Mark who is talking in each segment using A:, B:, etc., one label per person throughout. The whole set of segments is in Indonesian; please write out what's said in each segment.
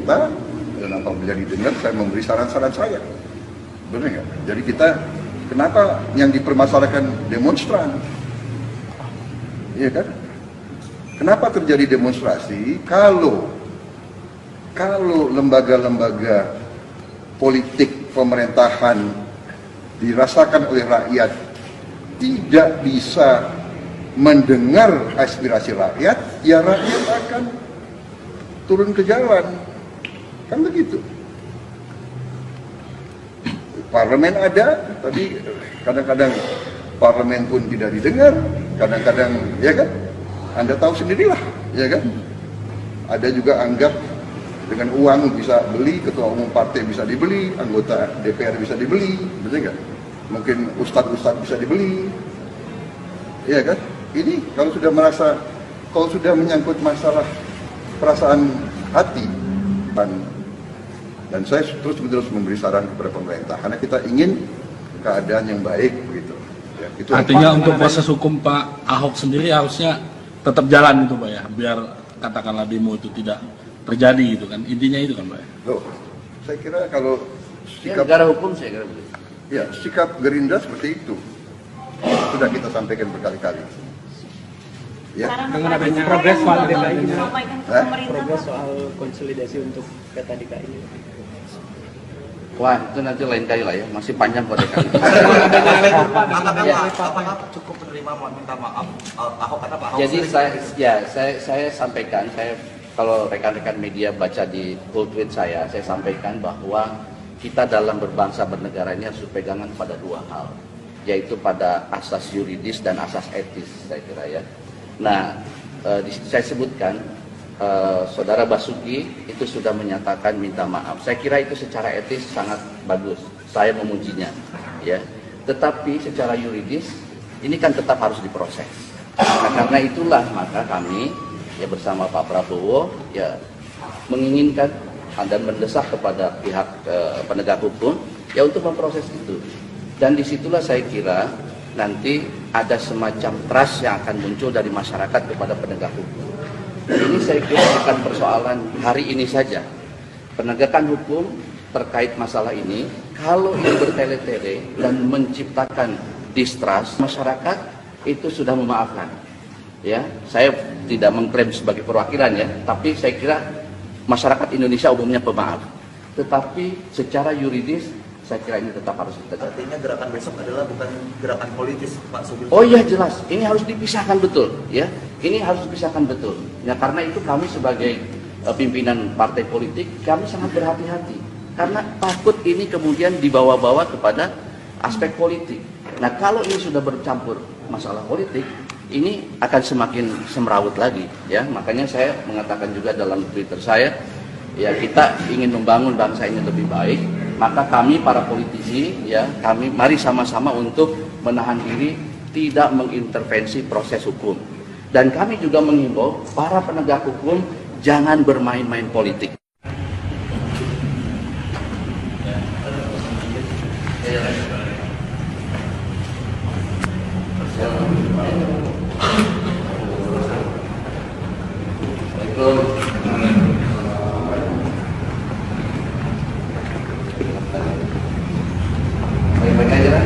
A: kita, dan apabila didengar saya memberi saran-saran saya. Benar nggak? Jadi kita, kenapa yang dipermasalahkan demonstran? Iya kan? Kenapa terjadi demonstrasi kalau lembaga-lembaga politik pemerintahan dirasakan oleh rakyat tidak bisa mendengar aspirasi rakyat, ya rakyat akan turun ke jalan. Kan begitu. Parlemen ada, tapi kadang-kadang parlemen pun tidak didengar, kadang-kadang, ya kan? Anda tahu sendirilah, ya kan? Ada juga anggap dengan uang bisa beli, ketua umum partai bisa dibeli, anggota DPR bisa dibeli, betul nggak? Mungkin ustadz-ustadz bisa dibeli, ya kan? Ini kalau sudah menyangkut masalah perasaan hati, dan saya terus-menerus memberi saran kepada pemerintah, karena kita ingin keadaan yang baik, begitu. Ya, itu
B: artinya untuk proses hukum Pak Ahok sendiri harusnya tetap jalan itu Pak ya, biar katakanlah demo itu tidak terjadi gitu kan, intinya itu kan Pak ya.
A: Loh, saya kira kalau sikap
C: negara hukum saya kira begitu.
A: Ya, sikap Gerindra seperti itu sudah kita sampaikan berkali-kali. Ya.
D: Dengan adanya progres soal DKI ini,
E: progres soal konsolidasi untuk peta DKI ini.
C: Wah, itu nanti lain kali lah ya, masih panjang kok DKI.
F: Apakah cukup menerima minta maaf Ahok kata Pak Ahok?
C: Jadi saya sampaikan, kalau rekan-rekan media baca di full tweet saya sampaikan bahwa kita dalam berbangsa bernegara ini harus berpegangan pada dua hal, yaitu pada asas yuridis dan asas etis, saya kira ya. Nah, di situ saya sebutkan Saudara Basuki itu sudah menyatakan minta maaf. Saya kira itu secara etis sangat bagus, saya memujinya, ya. Tetapi secara yuridis ini kan tetap harus diproses. Nah, karena itulah maka kami ya bersama Pak Prabowo ya menginginkan dan mendesak kepada pihak penegak hukum ya untuk memproses itu. Dan disitulah saya kira nanti ada semacam trust yang akan muncul dari masyarakat kepada penegak hukum. Ini saya kira bukan persoalan hari ini saja. Penegakan hukum terkait masalah ini, kalau ini bertele-tele dan menciptakan distrust, masyarakat itu sudah memaafkan. Ya, saya tidak mengklaim sebagai perwakilan ya, tapi saya kira masyarakat Indonesia umumnya pemaaf. Tetapi secara yuridis saya kira ini tetap harus ditegakkan.
F: Artinya gerakan besok adalah bukan gerakan politis, Pak Sugeng.
C: Oh iya jelas, ini harus dipisahkan betul, ya. Ini harus dipisahkan betul. Ya karena itu kami sebagai pimpinan partai politik kami sangat berhati-hati karena takut ini kemudian dibawa-bawa kepada aspek politik. Nah kalau ini sudah bercampur masalah politik, ini akan semakin semrawut lagi, ya. Makanya saya mengatakan juga dalam Twitter saya, ya kita ingin membangun bangsa ini lebih baik. Maka kami para politisi, ya kami mari sama-sama untuk menahan diri tidak mengintervensi proses hukum. Dan kami juga menghimbau para penegak hukum jangan bermain-main politik. Baik-baik aja kan?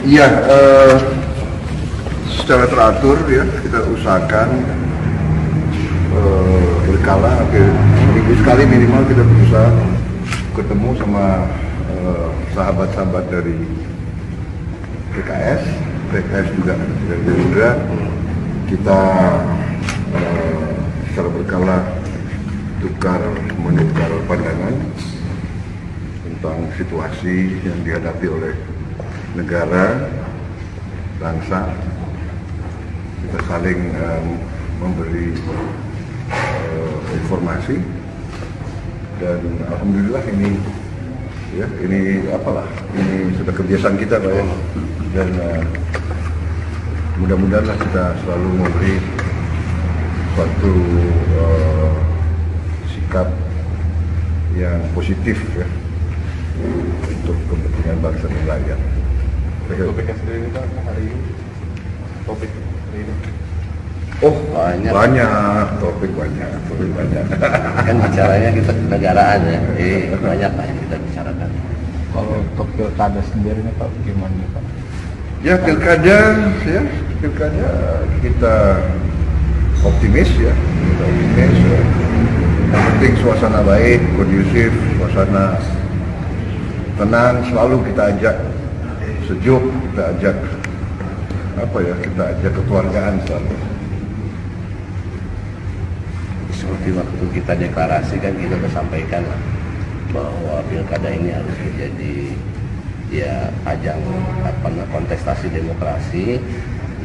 A: Iya, secara teratur ya kita usahakan berkala, minggu sekali minimal kita berusaha ketemu sama sahabat-sahabat dari PKS juga dari Gerindra. Kita secara berkala menukar pandangan tentang situasi yang dihadapi oleh negara, bangsa. Kita saling memberi informasi dan alhamdulillah ini sudah kebiasaan kita Pak ya. Dan mudah-mudahan kita selalu memberi suatu sikap yang positif ya untuk kepentingan bangsa dan rakyat.
G: Topik sendiri ini Pak, hari ini topik hari ini
A: Oh,
C: Banyak.
A: topik banyak.
C: Kan bicaranya kita kenegaraan ya, banyak lah yang kita bicarakan.
D: Kalau untuk pilkada sendiri nih Pak, gimana nih Pak?
A: Ya pilkada kita optimis ya. Yang penting suasana baik, kondusif, suasana tenang, selalu kita ajak sejuk, kita ajak kekeluargaan selalu.
C: Seperti waktu kita deklarasi kan kita sudah sampaikan lah, bahwa pilkada ini harus menjadi ya ajang kontestasi demokrasi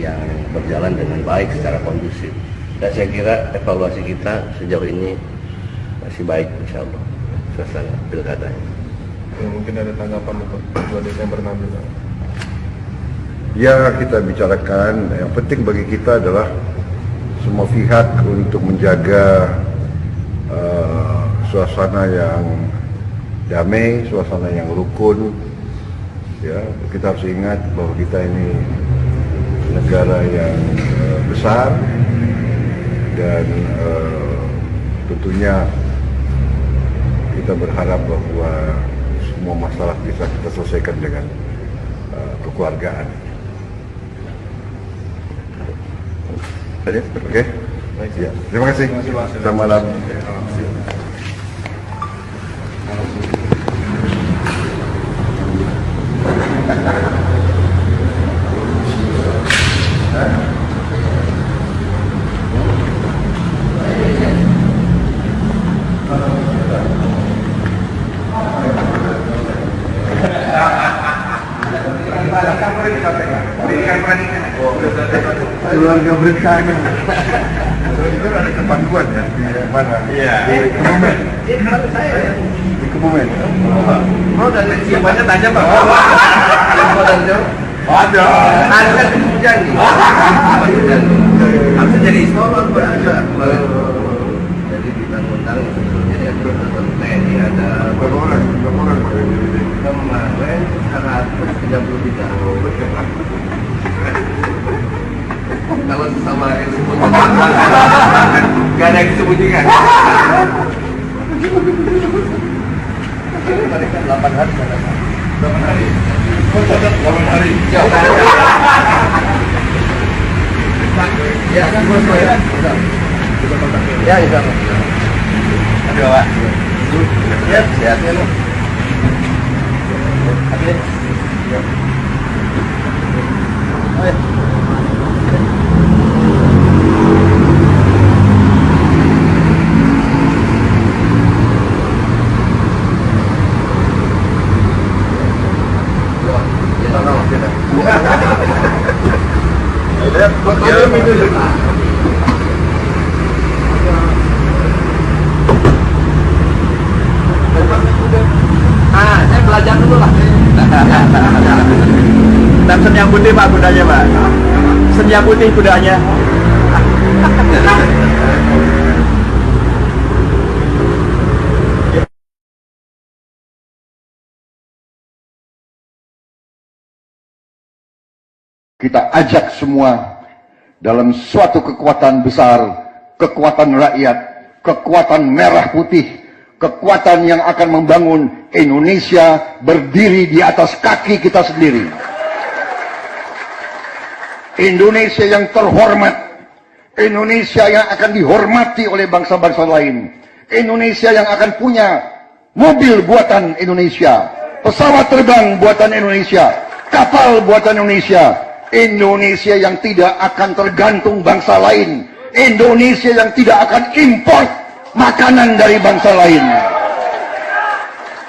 C: yang berjalan dengan baik secara kondusif. Dan saya kira evaluasi kita sejauh ini masih baik, insya Allah, suasana pilkadanya.
G: Mungkin ada tanggapan untuk 2 Desember nanti Pak?
A: Ya kita bicarakan, yang penting bagi kita adalah semua pihak untuk menjaga suasana yang damai, suasana yang rukun. Ya, kita harus ingat bahwa kita ini negara yang besar dan tentunya kita berharap bahwa semua masalah bisa kita selesaikan dengan kekeluargaan. Oke? Ya, terima kasih. Selamat malam. Keluarga berencana. Itu ada kepanduan ya di mana? Iya. Di Kebumen. Di Kebumen.
F: Oh, dan siapanya tanya Pak.
A: Ada.
F: Ada kan janji. Harusnya jadi istora berada.
C: Jadi kita undang jadi ada TNI, ada
A: Berapa orang?
C: kemarin 133. Kalau sama yang disebut nggak ada yang disembunyikan. Tadi kan 8 hari. 8 hari. Oh, 8 hari. Ya, kan bos ya. Ya, insya Allah. Aduh, Pak. Ya, sehat ya, lo. Oke. Oh, ya.
F: Saya belajar dulu lah.
E: Dan senyap putih Pak kudanya Pak. Senyap putih kudanya.
A: Kita ajak semua dalam suatu kekuatan besar, kekuatan rakyat, kekuatan merah putih, kekuatan yang akan membangun Indonesia berdiri di atas kaki kita sendiri. Indonesia yang terhormat, Indonesia yang akan dihormati oleh bangsa-bangsa lain, Indonesia yang akan punya mobil buatan Indonesia, pesawat terbang buatan Indonesia, kapal buatan Indonesia, Indonesia yang tidak akan tergantung bangsa lain, Indonesia yang tidak akan import makanan dari bangsa lain,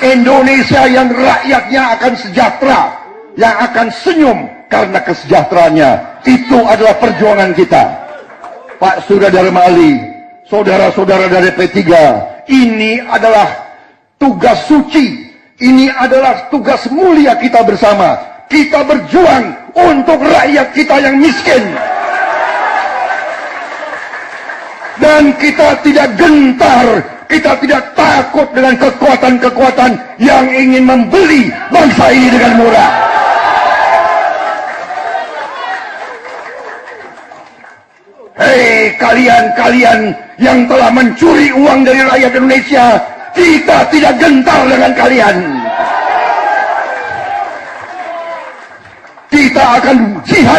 A: Indonesia yang rakyatnya akan sejahtera, yang akan senyum karena kesejahteraannya. Itu adalah perjuangan kita. Pak Surya Dharma Ali, saudara-saudara dari P3, ini adalah tugas suci, ini adalah tugas mulia kita bersama. Kita berjuang untuk rakyat kita yang miskin. Dan kita tidak gentar, kita tidak takut dengan kekuatan-kekuatan yang ingin membeli bangsa ini dengan murah. Hei kalian-kalian yang telah mencuri uang dari rakyat Indonesia, kita tidak gentar dengan kalian. Kita akan jihad